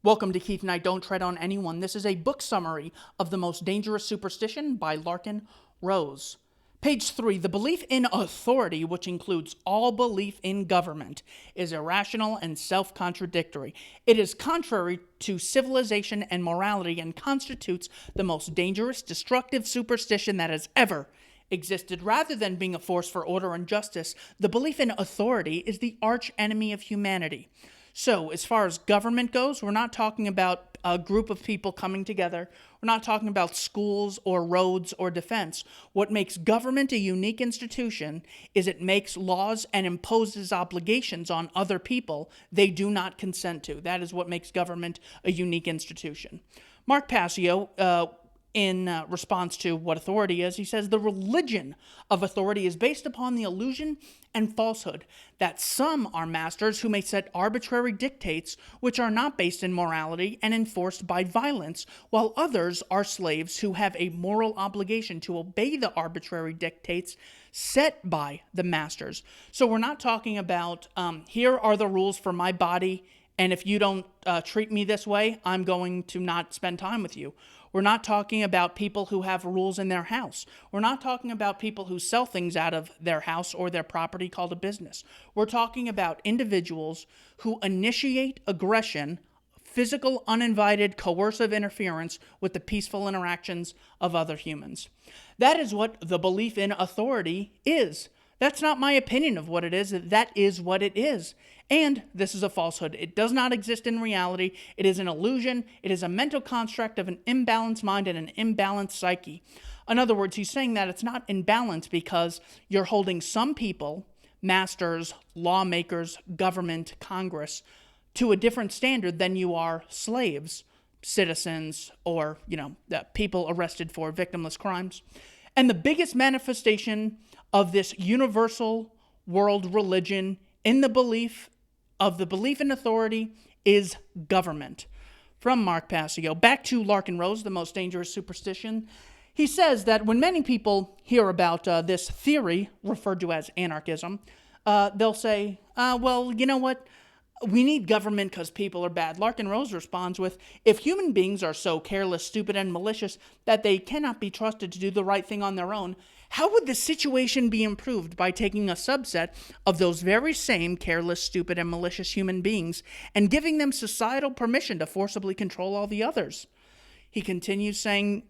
Welcome to Keith and I Don't Tread on Anyone. This is a book summary of The Most Dangerous Superstition by Larkin Rose. Page 3. The belief in authority, which includes all belief in government, is irrational and self-contradictory. It is contrary to civilization and morality and constitutes the most dangerous, destructive superstition that has ever existed. Rather than being a force for order and justice, the belief in authority is the arch enemy of humanity. So, as far as government goes, we're not talking about a group of people coming together. We're not talking about schools or roads or defense. What makes government a unique institution is it makes laws and imposes obligations on other people they do not consent to. That is what makes government a unique institution. Mark Passio, in response to what authority is, he says, the religion of authority is based upon the illusion and falsehood that some are masters who may set arbitrary dictates which are not based in morality and enforced by violence, while others are slaves who have a moral obligation to obey the arbitrary dictates set by the masters. So we're not talking about, here are the rules for my body, and if you don't treat me this way, I'm going to not spend time with you. We're not talking about people who have rules in their house. We're not talking about people who sell things out of their house or their property called a business. We're talking about individuals who initiate aggression, physical, uninvited, coercive interference with the peaceful interactions of other humans. That is what the belief in authority is. That's not my opinion of what it is. That is what it is. And this is a falsehood. It does not exist in reality. It is an illusion. It is a mental construct of an imbalanced mind and an imbalanced psyche. In other words, he's saying that it's not in balance because you're holding some people, masters, lawmakers, government, Congress, to a different standard than you are slaves, citizens, or, people arrested for victimless crimes. And the biggest manifestation of this universal world religion in the belief in authority is government. From Mark Passio. Back to Larkin Rose, The Most Dangerous Superstition. He says that when many people hear about this theory, referred to as anarchism, they'll say, well, you know what? We need government because people are bad. Larkin Rose responds with, if human beings are so careless, stupid, and malicious that they cannot be trusted to do the right thing on their own, how would the situation be improved by taking a subset of those very same careless, stupid, and malicious human beings and giving them societal permission to forcibly control all the others? He continues saying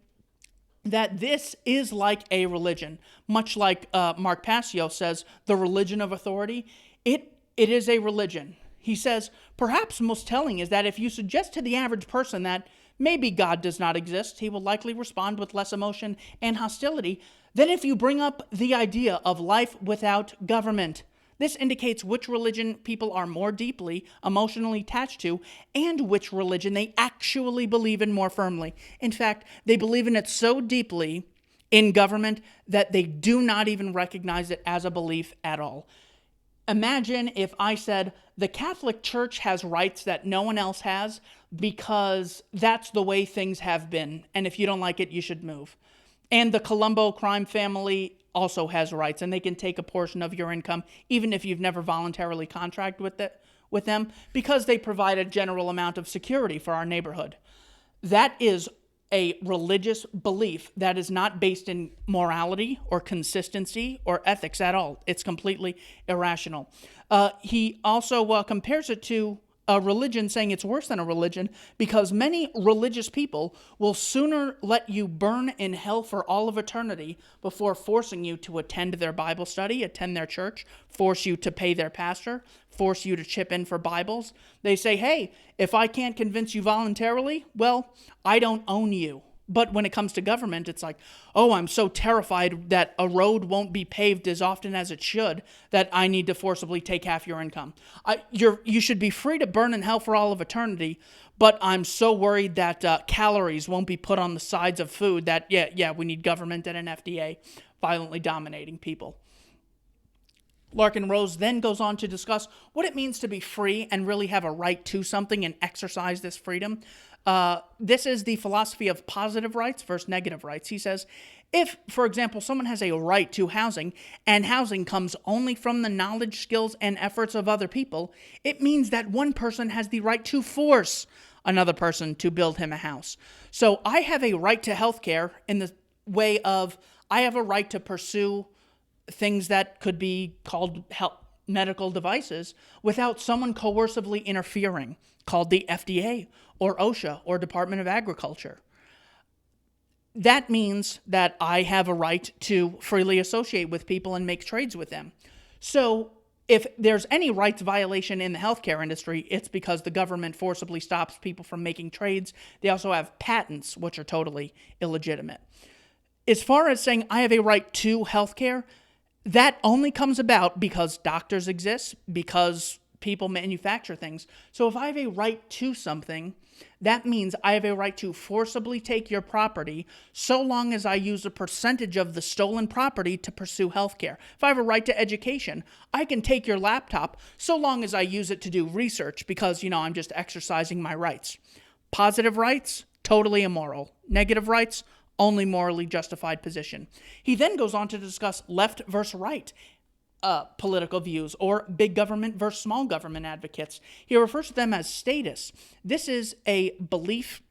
that this is like a religion. Much like Mark Passio says, the religion of authority, it is a religion. He says, perhaps most telling is that if you suggest to the average person that maybe God does not exist, he will likely respond with less emotion and hostility than if you bring up the idea of life without government. This indicates which religion people are more deeply emotionally attached to and which religion they actually believe in more firmly. In fact, they believe in it so deeply in government that they do not even recognize it as a belief at all. Imagine if I said the Catholic Church has rights that no one else has because that's the way things have been, and if you don't like it, you should move. And the Colombo crime family also has rights, and they can take a portion of your income, even if you've never voluntarily contracted with them, because they provide a general amount of security for our neighborhood. That is a religious belief that is not based in morality or consistency or ethics at all. It's completely irrational. He also compares it to a religion, saying it's worse than a religion because many religious people will sooner let you burn in hell for all of eternity before forcing you to attend their Bible study, attend their church, force you to pay their pastor, force you to chip in for Bibles. They say, hey, if I can't convince you voluntarily, well, I don't own you. But when it comes to government, it's like, oh, I'm so terrified that a road won't be paved as often as it should that I need to forcibly take half your income. You should be free to burn in hell for all of eternity, but I'm so worried that calories won't be put on the sides of food that, we need government and an FDA violently dominating people. Larkin Rose then goes on to discuss what it means to be free and really have a right to something and exercise this freedom. This is the philosophy of positive rights versus negative rights. He says, if, for example, someone has a right to housing, and housing comes only from the knowledge, skills, and efforts of other people, it means that one person has the right to force another person to build him a house. So I have a right to health care in the way of I have a right to pursue things that could be called medical devices without someone coercively interfering, called the FDA or OSHA or Department of Agriculture. That means that I have a right to freely associate with people and make trades with them. So if there's any rights violation in the healthcare industry, it's because the government forcibly stops people from making trades. They also have patents, which are totally illegitimate. As far as saying I have a right to healthcare, that only comes about because doctors exist, because people manufacture things. So if I have a right to something, that means I have a right to forcibly take your property so long as I use a percentage of the stolen property to pursue healthcare. If I have a right to education, I can take your laptop so long as I use it to do research because, I'm just exercising my rights. Positive rights, totally immoral. Negative rights, only morally justified position. He then goes on to discuss left versus right political views, or big government versus small government advocates. He refers to them as statists. This is a belief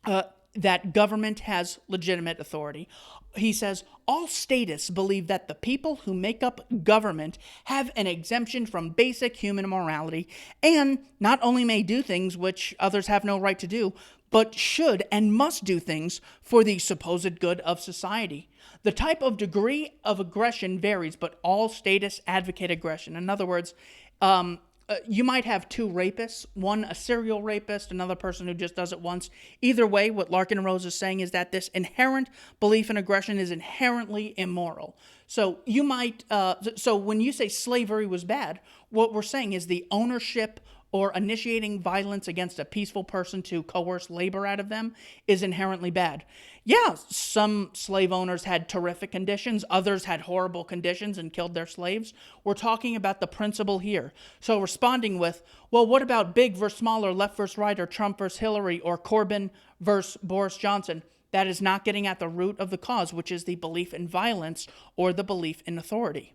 that government has legitimate authority. He says, all statists believe that the people who make up government have an exemption from basic human morality and not only may do things which others have no right to do, but should and must do things for the supposed good of society. The type of degree of aggression varies, but all statists advocate aggression. In other words, you might have two rapists, one a serial rapist, another person who just does it once. Either way, what Larkin Rose is saying is that this inherent belief in aggression is inherently immoral. So you might, so when you say slavery was bad, what we're saying is the ownership or initiating violence against a peaceful person to coerce labor out of them is inherently bad. Yeah, some slave owners had terrific conditions, others had horrible conditions and killed their slaves. We're talking about the principle here. So responding with, well, what about big versus smaller, left versus right, or Trump versus Hillary, or Corbyn versus Boris Johnson? That is not getting at the root of the cause, which is the belief in violence or the belief in authority.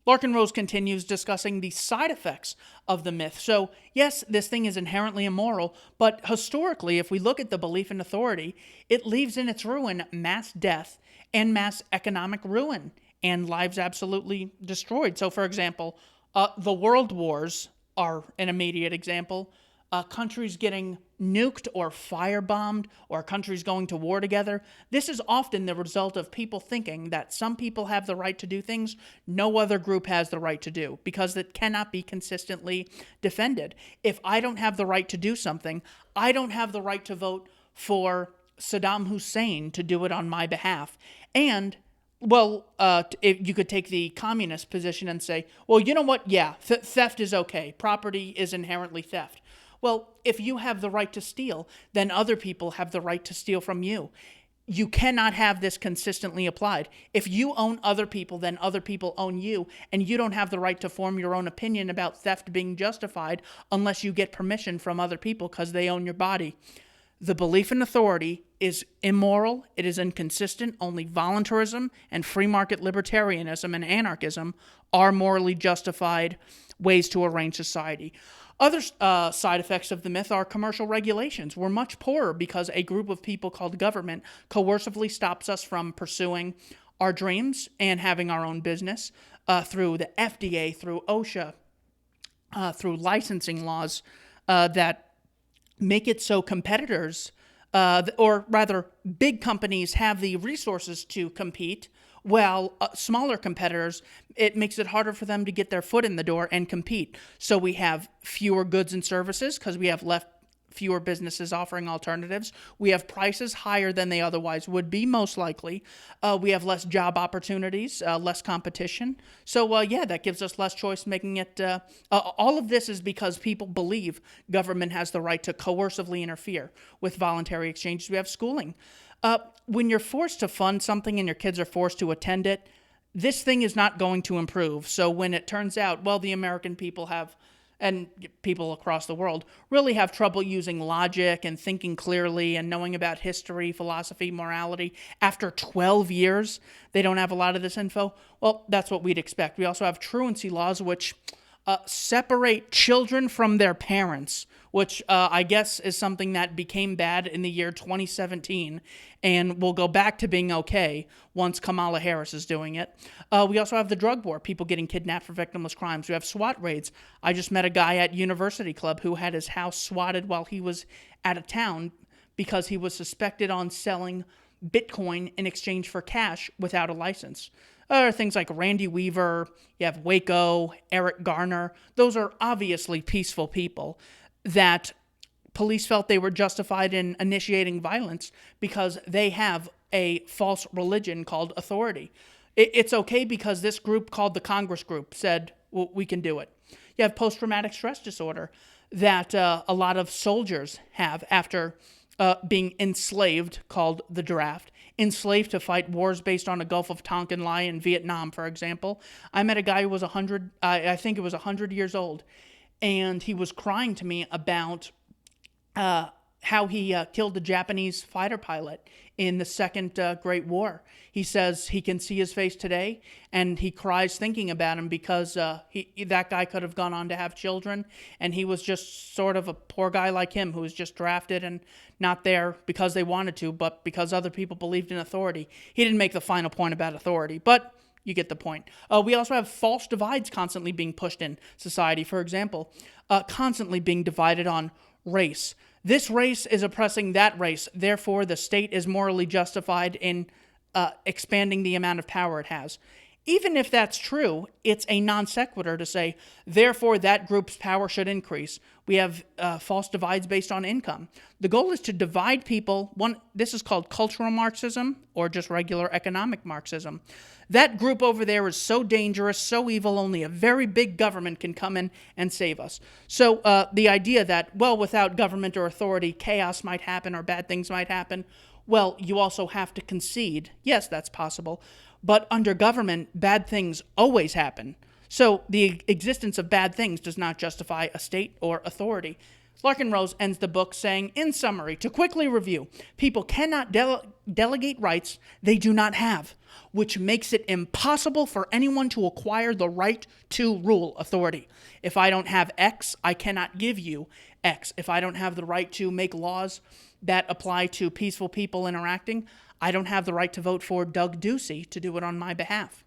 Larkin Rose continues discussing the side effects of the myth. So, yes, this thing is inherently immoral, but historically, if we look at the belief in authority, it leaves in its ruin mass death and mass economic ruin and lives absolutely destroyed. So, for example, the world wars are an immediate example. Countries getting nuked or firebombed, or countries going to war together. This is often the result of people thinking that some people have the right to do things no other group has the right to do, because it cannot be consistently defended. If I don't have the right to do something, I don't have the right to vote for Saddam Hussein to do it on my behalf. And if you could take the communist position and say, well, you know what? Yeah, theft is okay. Property is inherently theft. Well, if you have the right to steal, then other people have the right to steal from you. You cannot have this consistently applied. If you own other people, then other people own you, and you don't have the right to form your own opinion about theft being justified unless you get permission from other people because they own your body. The belief in authority is immoral, it is inconsistent. Only voluntarism and free market libertarianism and anarchism are morally justified ways to arrange society. Other side effects of the myth are commercial regulations. We're much poorer because a group of people called government coercively stops us from pursuing our dreams and having our own business through the FDA, through OSHA, through licensing laws that make it so competitors, or rather big companies, have the resources to compete, while smaller competitors, it makes it harder for them to get their foot in the door and compete. So we have fewer goods and services because we have fewer businesses offering alternatives. We have prices higher than they otherwise would be, most likely. We have less job opportunities, less competition. So, that gives us less choice, making it... all of this is because people believe government has the right to coercively interfere with voluntary exchanges. We have schooling. When you're forced to fund something and your kids are forced to attend it, this thing is not going to improve. So when it turns out, the American people have, and people across the world, really have trouble using logic and thinking clearly and knowing about history, philosophy, morality. After 12 years, they don't have a lot of this info. Well, that's what we'd expect. We also have truancy laws, which separate children from their parents, which I guess is something that became bad in the year 2017 and will go back to being okay once Kamala Harris is doing it. We also have the drug war, people getting kidnapped for victimless crimes. We have SWAT raids. I just met a guy at University Club who had his house swatted while he was out of town because he was suspected on selling Bitcoin in exchange for cash without a license. There are things like Randy Weaver, you have Waco, Eric Garner. Those are obviously peaceful people that police felt they were justified in initiating violence because they have a false religion called authority. It's okay because this group called the Congress Group said, well, we can do it. You have post-traumatic stress disorder that a lot of soldiers have after being enslaved, called the draft. Enslaved to fight wars based on a Gulf of Tonkin lie in Vietnam, for example. I met a guy who was 100, I think it was 100 years old, and he was crying to me about how he killed a Japanese fighter pilot in the Second Great War. He says he can see his face today, and he cries thinking about him because that guy could have gone on to have children, and he was just sort of a poor guy like him who was just drafted and not there because they wanted to, but because other people believed in authority. He didn't make the final point about authority, but you get the point. We also have false divides constantly being pushed in society. For example, constantly being divided on race. This race is oppressing that race. Therefore, the state is morally justified in expanding the amount of power it has. Even if that's true, it's a non sequitur to say, therefore, that group's power should increase. We have false divides based on income. The goal is to divide people. This is called cultural Marxism or just regular economic Marxism. That group over there is so dangerous, so evil, only a very big government can come in and save us. So the idea that, well, without government or authority, chaos might happen or bad things might happen, well, you also have to concede. Yes, that's possible. But under government, bad things always happen. So the existence of bad things does not justify a state or authority. Larkin Rose ends the book saying, in summary, to quickly review, people cannot delegate rights they do not have, which makes it impossible for anyone to acquire the right to rule authority. If I don't have X, I cannot give you X. If I don't have the right to make laws that apply to peaceful people interacting, I don't have the right to vote for Doug Ducey to do it on my behalf.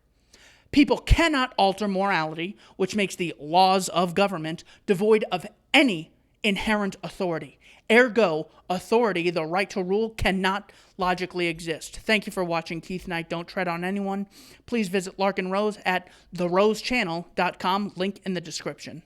People cannot alter morality, which makes the laws of government devoid of any inherent authority. Ergo, authority, the right to rule, cannot logically exist. Thank you for watching Keith Knight, Don't Tread on Anyone. Please visit Larkin Rose at therosechannel.com, link in the description.